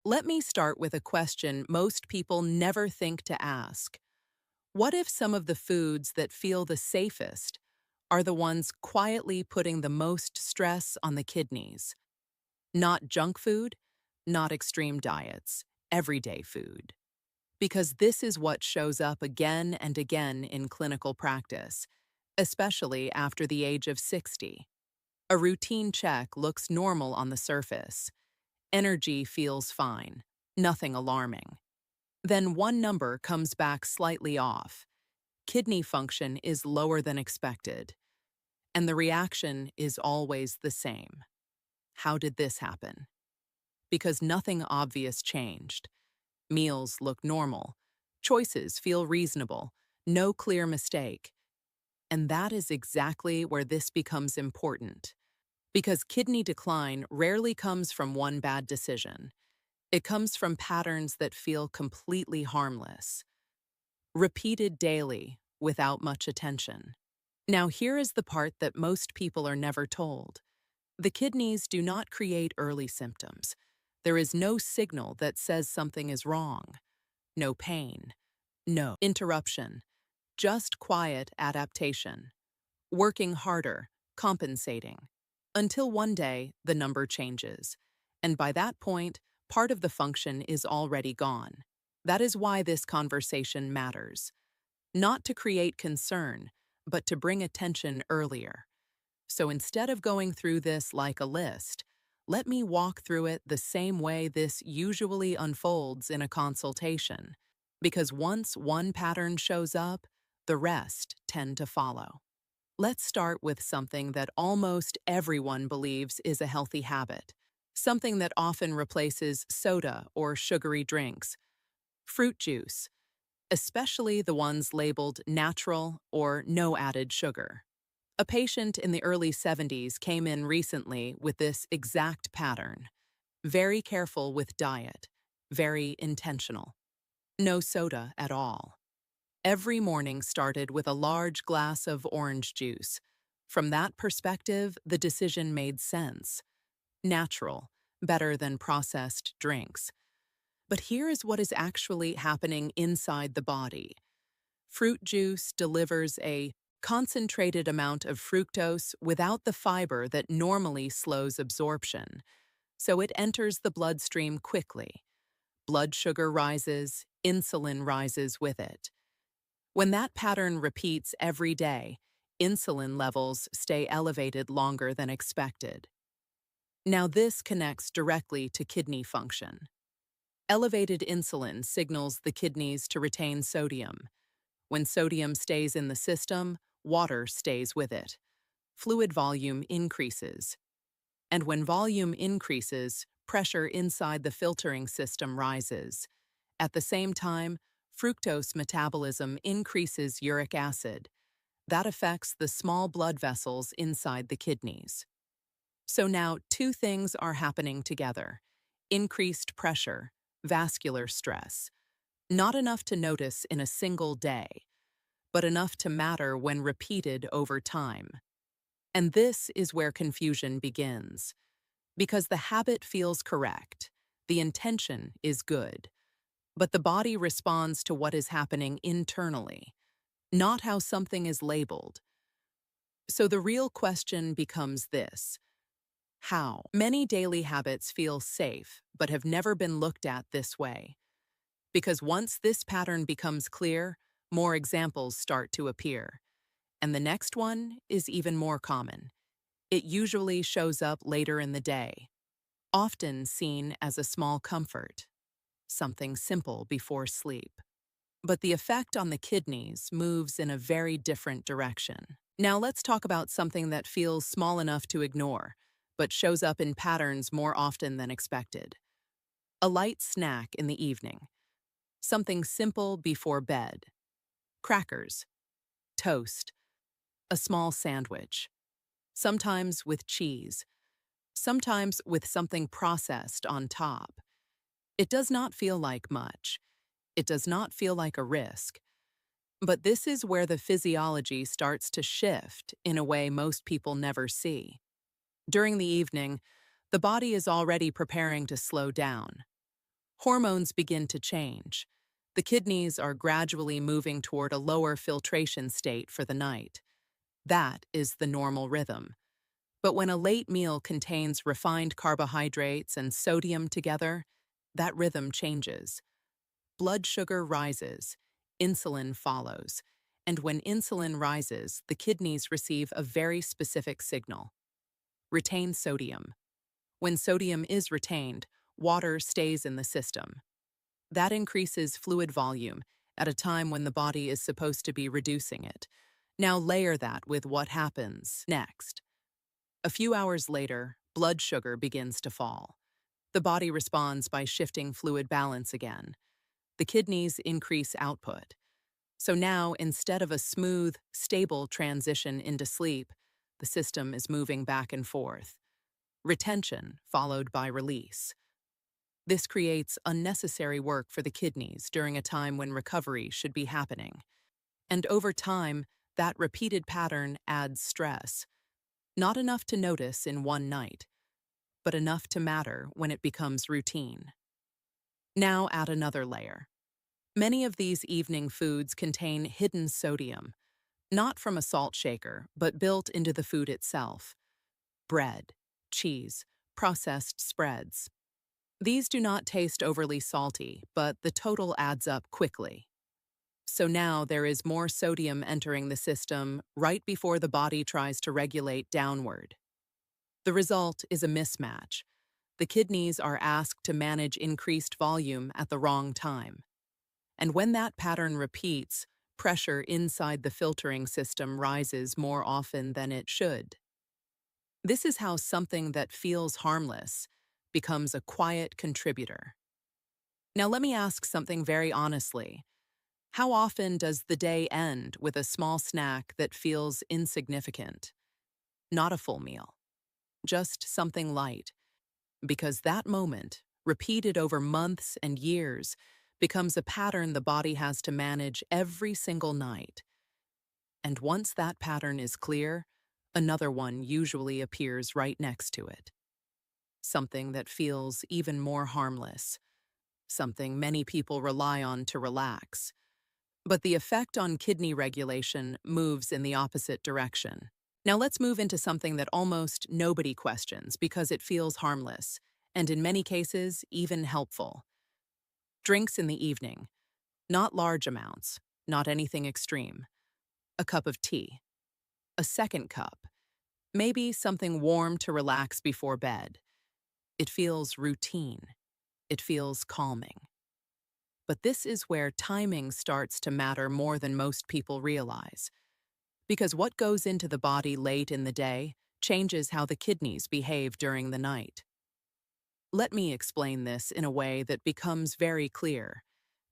Let me start with a question most people never think to ask. What if some of the foods that feel the safest are the ones quietly putting the most stress on the kidneys? Not junk food, not extreme diets, everyday food. Because this is what shows up again and again in clinical practice, especially after the age of 60. A routine check looks normal on the surface. Energy feels fine, nothing alarming. Then one number comes back slightly off. Kidney function is lower than expected. And the reaction is always the same. How did this happen? Because nothing obvious changed. Meals look normal. Choices feel reasonable. No clear mistake. And that is exactly where this becomes important. Because kidney decline rarely comes from one bad decision. It comes from patterns that feel completely harmless, repeated daily without much attention. Now, here is the part that most people are never told. The kidneys do not create early symptoms. There is no signal that says something is wrong. No pain. No interruption. Just quiet adaptation. Working harder, compensating. Until one day, the number changes. And by that point, part of the function is already gone. That is why this conversation matters. Not to create concern, but to bring attention earlier. So instead of going through this like a list, let me walk through it the same way this usually unfolds in a consultation. Because once one pattern shows up, the rest tend to follow. Let's start with something that almost everyone believes is a healthy habit, something that often replaces soda or sugary drinks: fruit juice, especially the ones labeled natural or no added sugar. A patient in the early 70s came in recently with this exact pattern. Very careful with diet, very intentional. No soda at all. Every morning started with a large glass of orange juice. From that perspective, the decision made sense. Natural, better than processed drinks. But here is what is actually happening inside the body. Fruit juice delivers a concentrated amount of fructose without the fiber that normally slows absorption. So it enters the bloodstream quickly. Blood sugar rises, insulin rises with it. When that pattern repeats every day, insulin levels stay elevated longer than expected. Now this connects directly to kidney function. Elevated insulin signals the kidneys to retain sodium. When sodium stays in the system, water stays with it. Fluid volume increases. And when volume increases, pressure inside the filtering system rises. At the same time, fructose metabolism increases uric acid. That affects the small blood vessels inside the kidneys. So now two things are happening together: increased pressure, vascular stress. Not enough to notice in a single day, but enough to matter when repeated over time. And this is where confusion begins. Because the habit feels correct, the intention is good, but the body responds to what is happening internally, not how something is labeled. So the real question becomes this: how? Many daily habits feel safe, but have never been looked at this way. Because once this pattern becomes clear, more examples start to appear. And the next one is even more common. It usually shows up later in the day, often seen as a small comfort, something simple before sleep. But the effect on the kidneys moves in a very different direction. Now let's talk about something that feels small enough to ignore, but shows up in patterns more often than expected. A light snack in the evening. Something simple before bed. Crackers, toast, a small sandwich. Sometimes with cheese. Sometimes with something processed on top. It does not feel like much. It does not feel like a risk. But this is where the physiology starts to shift in a way most people never see. During the evening, the body is already preparing to slow down. hormones begin to change. The kidneys are gradually moving toward a lower filtration state for the night. That is the normal rhythm. But when a late meal contains refined carbohydrates and sodium together, that rhythm changes. Blood sugar rises, insulin follows, and when insulin rises, the kidneys receive a very specific signal. Retain sodium. When sodium is retained, water stays in the system. That increases fluid volume at a time when the body is supposed to be reducing it. Now layer that with what happens next. A few hours later, blood sugar begins to fall. The body responds by shifting fluid balance again. The kidneys increase output. So now, instead of a smooth, stable transition into sleep, the system is moving back and forth. Retention followed by release. This creates unnecessary work for the kidneys during a time when recovery should be happening. And over time, that repeated pattern adds stress. Not enough to notice in one night, but enough to matter when it becomes routine. Now add another layer. Many of these evening foods contain hidden sodium, not from a salt shaker, but built into the food itself. Bread, cheese, processed spreads. These do not taste overly salty, but the total adds up quickly. So now there is more sodium entering the system right before the body tries to regulate downward. The result is a mismatch. The kidneys are asked to manage increased volume at the wrong time. And when that pattern repeats, pressure inside the filtering system rises more often than it should. This is how something that feels harmless becomes a quiet contributor. Now let me ask something very honestly. How often does the day end with a small snack that feels insignificant? Not a full meal, just something light, because that moment, repeated over months and years, becomes a pattern the body has to manage every single night. And once that pattern is clear, another one usually appears right next to it. Something that feels even more harmless, something many people rely on to relax. But the effect on kidney regulation moves in the opposite direction. Now let's move into something that almost nobody questions because it feels harmless, and in many cases, even helpful. Drinks in the evening. Not large amounts, not anything extreme. A cup of tea. A second cup. Maybe something warm to relax before bed. It feels routine. It feels calming. But this is where timing starts to matter more than most people realize. Because what goes into the body late in the day changes how the kidneys behave during the night. Let me explain this in a way that becomes very clear.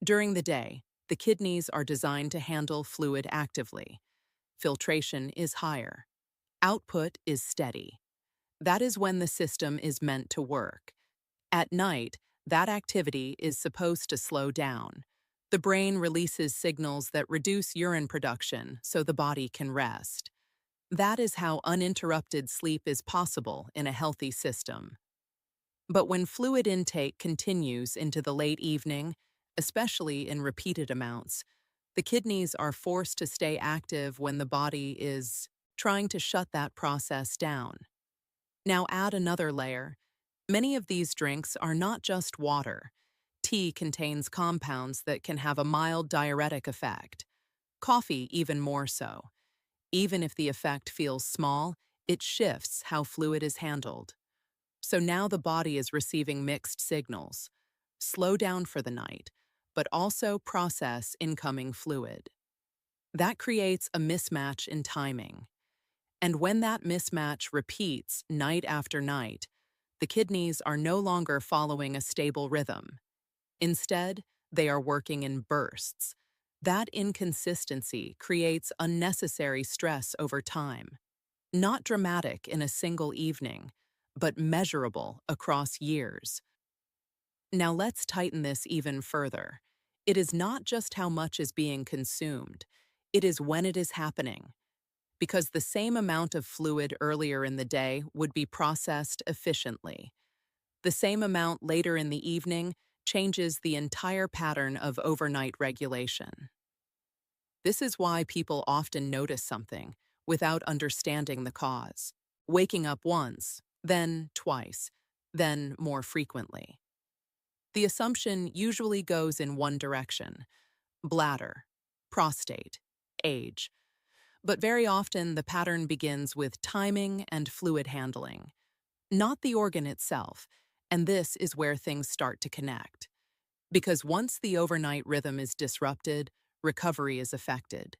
During the day, the kidneys are designed to handle fluid actively. Filtration is higher. Output is steady. That is when the system is meant to work. At night, that activity is supposed to slow down. The brain releases signals that reduce urine production so the body can rest. That is how uninterrupted sleep is possible in a healthy system. But when fluid intake continues into the late evening, especially in repeated amounts, the kidneys are forced to stay active when the body is trying to shut that process down. Now add another layer. Many of these drinks are not just water. Tea contains compounds that can have a mild diuretic effect. Coffee even more so. Even if the effect feels small, it shifts how fluid is handled. So now the body is receiving mixed signals. Slow down for the night, but also process incoming fluid. That creates a mismatch in timing. And when that mismatch repeats night after night, the kidneys are no longer following a stable rhythm. Instead, they are working in bursts. That inconsistency creates unnecessary stress over time. Not dramatic in a single evening, but measurable across years. Now let's tighten this even further. It is not just how much is being consumed, it is when it is happening. Because the same amount of fluid earlier in the day would be processed efficiently. The same amount later in the evening changes the entire pattern of overnight regulation. This is why people often notice something without understanding the cause, waking up once, then twice, then more frequently. The assumption usually goes in one direction: bladder, prostate, age. But very often the pattern begins with timing and fluid handling, not the organ itself, and this is where things start to connect. Because once the overnight rhythm is disrupted, recovery is affected.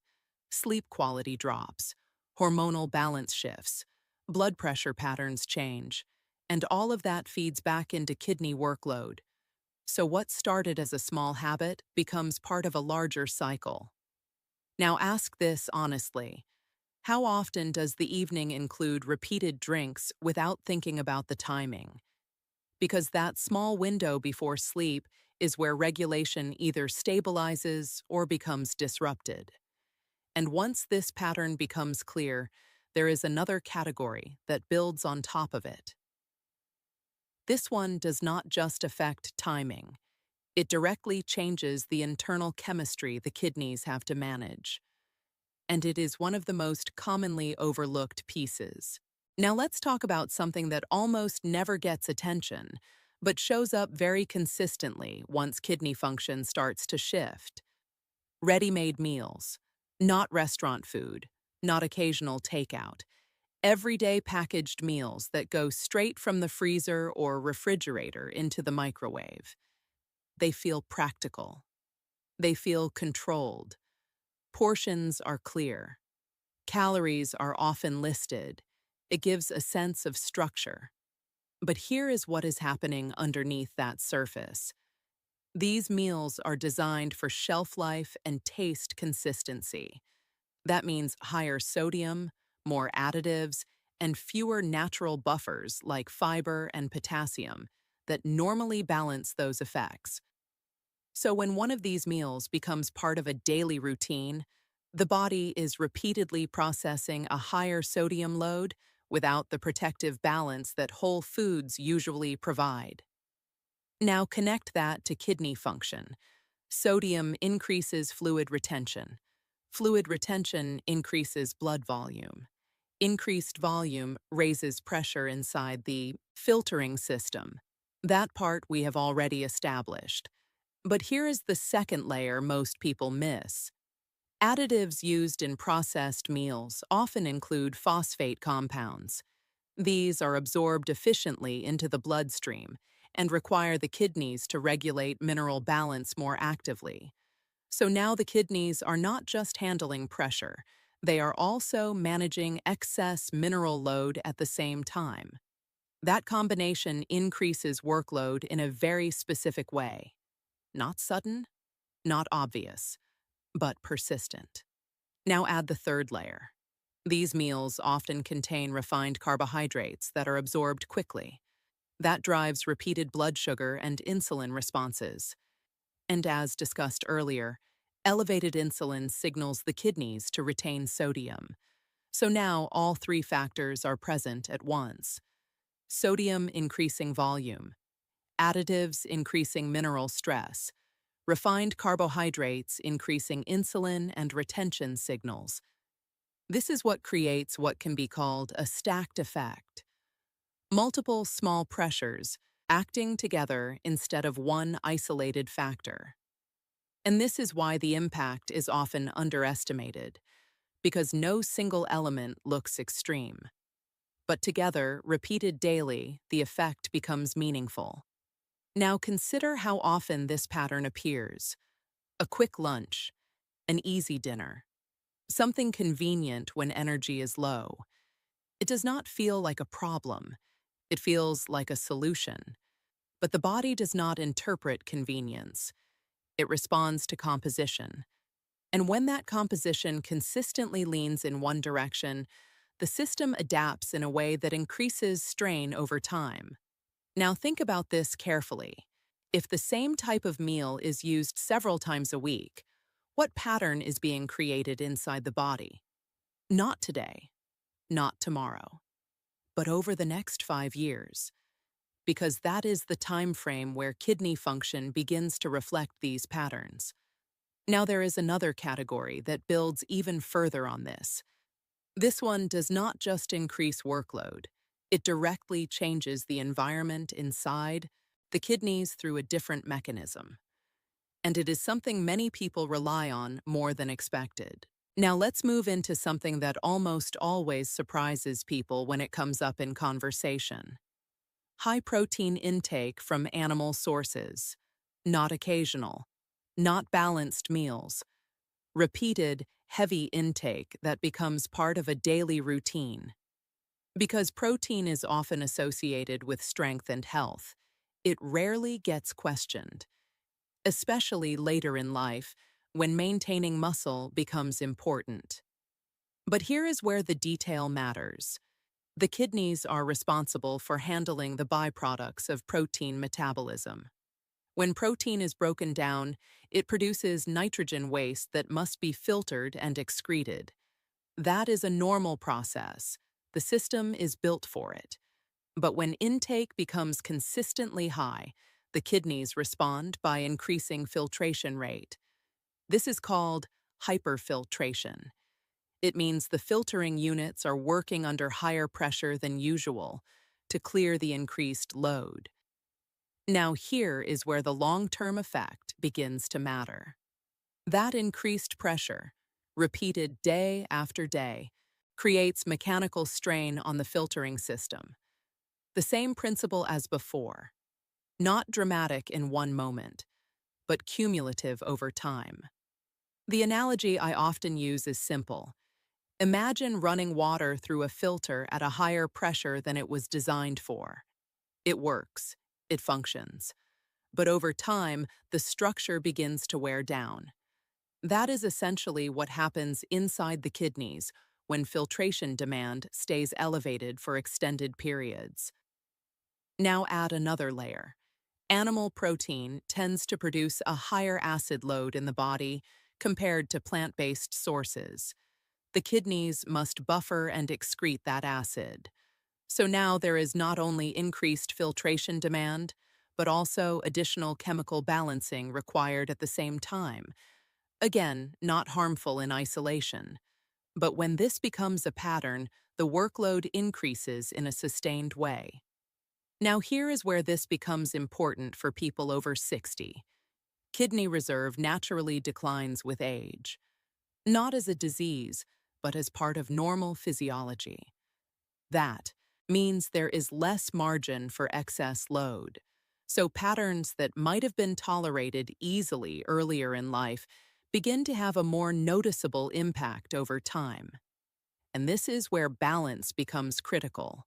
Sleep quality drops, hormonal balance shifts, blood pressure patterns change, and all of that feeds back into kidney workload. So what started as a small habit becomes part of a larger cycle. Now ask this honestly. How often does the evening include repeated drinks without thinking about the timing? Because that small window before sleep is where regulation either stabilizes or becomes disrupted. And once this pattern becomes clear, there is another category that builds on top of it. This one does not just affect timing. It directly changes the internal chemistry the kidneys have to manage. And it is one of the most commonly overlooked pieces. Now let's talk about something that almost never gets attention, but shows up very consistently once kidney function starts to shift. Ready-made meals, not restaurant food, not occasional takeout. Everyday packaged meals that go straight from the freezer or refrigerator into the microwave. They feel practical. They feel controlled. Portions are clear. Calories are often listed. It gives a sense of structure. But here is what is happening underneath that surface. These meals are designed for shelf life and taste consistency. That means higher sodium, more additives, and fewer natural buffers like fiber and potassium that normally balance those effects. So when one of these meals becomes part of a daily routine, the body is repeatedly processing a higher sodium load without the protective balance that whole foods usually provide. Now connect that to kidney function. Sodium increases fluid retention. Fluid retention increases blood volume. Increased volume raises pressure inside the filtering system. That part we have already established. But here is the second layer most people miss. Additives used in processed meals often include phosphate compounds. These are absorbed efficiently into the bloodstream and require the kidneys to regulate mineral balance more actively. So now the kidneys are not just handling pressure, they are also managing excess mineral load at the same time. That combination increases workload in a very specific way. Not sudden, not obvious, but persistent. Now add the third layer. These meals often contain refined carbohydrates that are absorbed quickly. That drives repeated blood sugar and insulin responses. And as discussed earlier, elevated insulin signals the kidneys to retain sodium. So now all three factors are present at once. Sodium increasing volume, additives increasing mineral stress, refined carbohydrates increasing insulin and retention signals. This is what creates what can be called a stacked effect. Multiple small pressures acting together instead of one isolated factor. And this is why the impact is often underestimated, because no single element looks extreme. But together, repeated daily, the effect becomes meaningful. Now consider how often this pattern appears. A quick lunch, an easy dinner, something convenient when energy is low. It does not feel like a problem. It feels like a solution. But the body does not interpret convenience. It responds to composition. And when that composition consistently leans in one direction, the system adapts in a way that increases strain over time. Now think about this carefully. If the same type of meal is used several times a week, what pattern is being created inside the body? Not today, not tomorrow, but over the next 5 years. because that is the time frame where kidney function begins to reflect these patterns. Now there is another category that builds even further on this. This one does not just increase workload, it directly changes the environment inside the kidneys through a different mechanism. And it is something many people rely on more than expected. Now let's move into something that almost always surprises people when it comes up in conversation. High protein intake from animal sources, not occasional, not balanced meals, repeated, heavy intake that becomes part of a daily routine. Because protein is often associated with strength and health, it rarely gets questioned, especially later in life when maintaining muscle becomes important. But here is where the detail matters. The kidneys are responsible for handling the byproducts of protein metabolism. When protein is broken down, it produces nitrogen waste that must be filtered and excreted. That is a normal process. The system is built for it. But when intake becomes consistently high, the kidneys respond by increasing filtration rate. This is called hyperfiltration. It means the filtering units are working under higher pressure than usual to clear the increased load. Now here is where the long-term effect begins to matter. That increased pressure, repeated day after day, creates mechanical strain on the filtering system. The same principle as before, not dramatic in one moment, but cumulative over time. The analogy I often use is simple. Imagine running water through a filter at a higher pressure than it was designed for. It works, it functions, but over time, the structure begins to wear down. That is essentially what happens inside the kidneys when filtration demand stays elevated for extended periods. Now add another layer. Animal protein tends to produce a higher acid load in the body compared to plant-based sources. The kidneys must buffer and excrete that acid. So now there is not only increased filtration demand, but also additional chemical balancing required at the same time. Again, not harmful in isolation. But when this becomes a pattern, the workload increases in a sustained way. Now here is where this becomes important for people over 60. Kidney reserve naturally declines with age, not as a disease, but as part of normal physiology. That means there is less margin for excess load. So patterns that might have been tolerated easily earlier in life begin to have a more noticeable impact over time. And this is where balance becomes critical.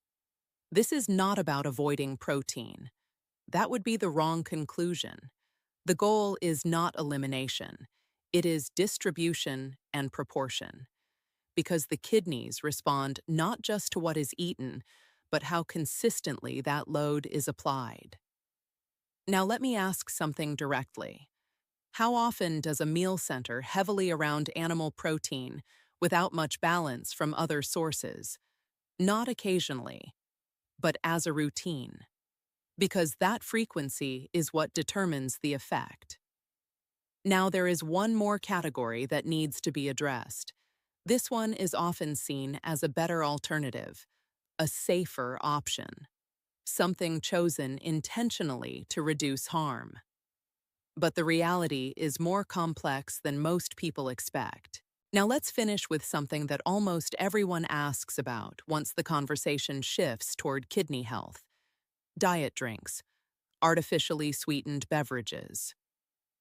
This is not about avoiding protein. That would be the wrong conclusion. The goal is not elimination. It is distribution and proportion. Because the kidneys respond not just to what is eaten, but how consistently that load is applied. Now let me ask something directly. How often does a meal center heavily around animal protein without much balance from other sources? Not occasionally, but as a routine. Because that frequency is what determines the effect. Now there is one more category that needs to be addressed. This one is often seen as a better alternative, a safer option, something chosen intentionally to reduce harm. But the reality is more complex than most people expect. Now let's finish with something that almost everyone asks about once the conversation shifts toward kidney health. Diet drinks, artificially sweetened beverages.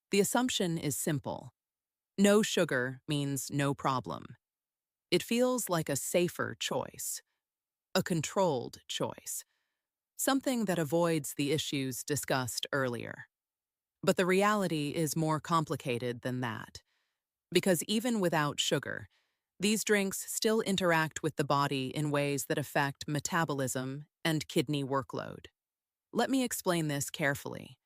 The assumption is simple. No sugar means no problem. It feels like a safer choice, a controlled choice, something that avoids the issues discussed earlier. But the reality is more complicated than that, because even without sugar, these drinks still interact with the body in ways that affect metabolism and kidney workload. Let me explain this carefully.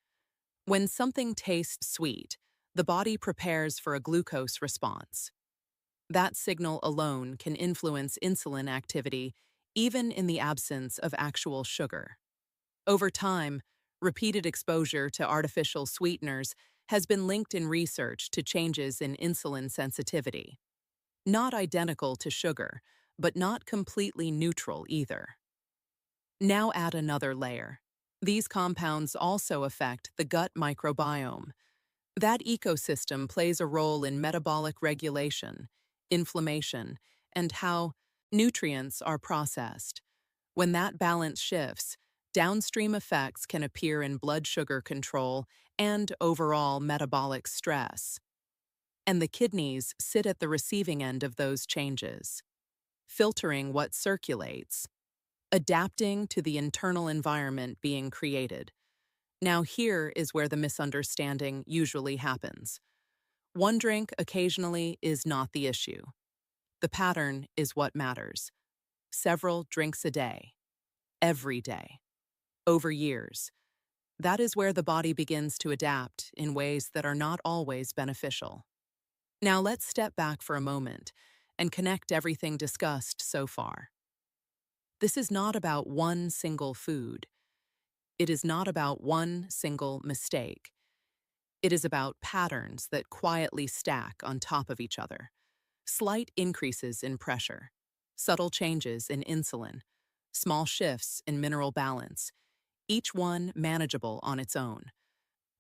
When something tastes sweet, the body prepares for a glucose response. That signal alone can influence insulin activity even in the absence of actual sugar. Over time, repeated exposure to artificial sweeteners has been linked in research to changes in insulin sensitivity. Not identical to sugar, but not completely neutral either. Now add another layer. These compounds also affect the gut microbiome. That ecosystem plays a role in metabolic regulation, inflammation, and how nutrients are processed. When that balance shifts, downstream effects can appear in blood sugar control and overall metabolic stress. And the kidneys sit at the receiving end of those changes, filtering what circulates, adapting to the internal environment being created. Now, here is where the misunderstanding usually happens. One drink occasionally is not the issue. The pattern is what matters. Several drinks a day, every day, over years. That is where the body begins to adapt in ways that are not always beneficial. Now, let's step back for a moment and connect everything discussed so far. This is not about one single food. It is not about one single mistake. It is about patterns that quietly stack on top of each other. Slight increases in pressure, subtle changes in insulin, small shifts in mineral balance, each one manageable on its own.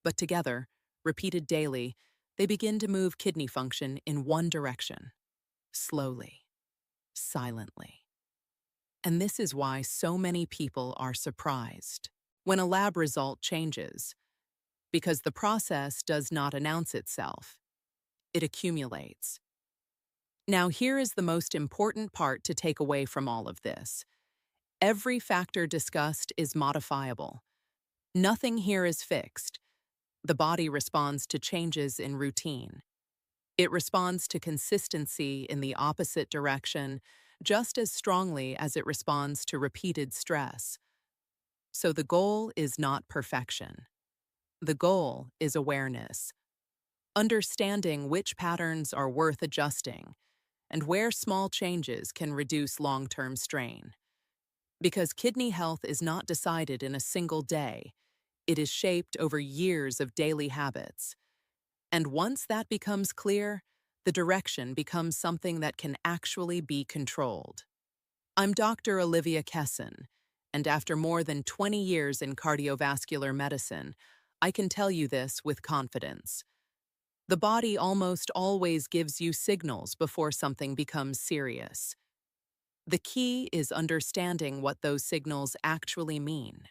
But together, repeated daily, they begin to move kidney function in one direction, slowly, silently. And this is why so many people are surprised when a lab result changes, because the process does not announce itself. It accumulates. Now, here is the most important part to take away from all of this. Every factor discussed is modifiable. Nothing here is fixed. The body responds to changes in routine. It responds to consistency in the opposite direction just as strongly as it responds to repeated stress. So the goal is not perfection. The goal is awareness, understanding which patterns are worth adjusting and where small changes can reduce long-term strain. Because kidney health is not decided in a single day, it is shaped over years of daily habits. And once that becomes clear, the direction becomes something that can actually be controlled. I'm Dr. Olivia Kesson, and after more than 20 years in cardiovascular medicine, I can tell you this with confidence. The body almost always gives you signals before something becomes serious. The key is understanding what those signals actually mean.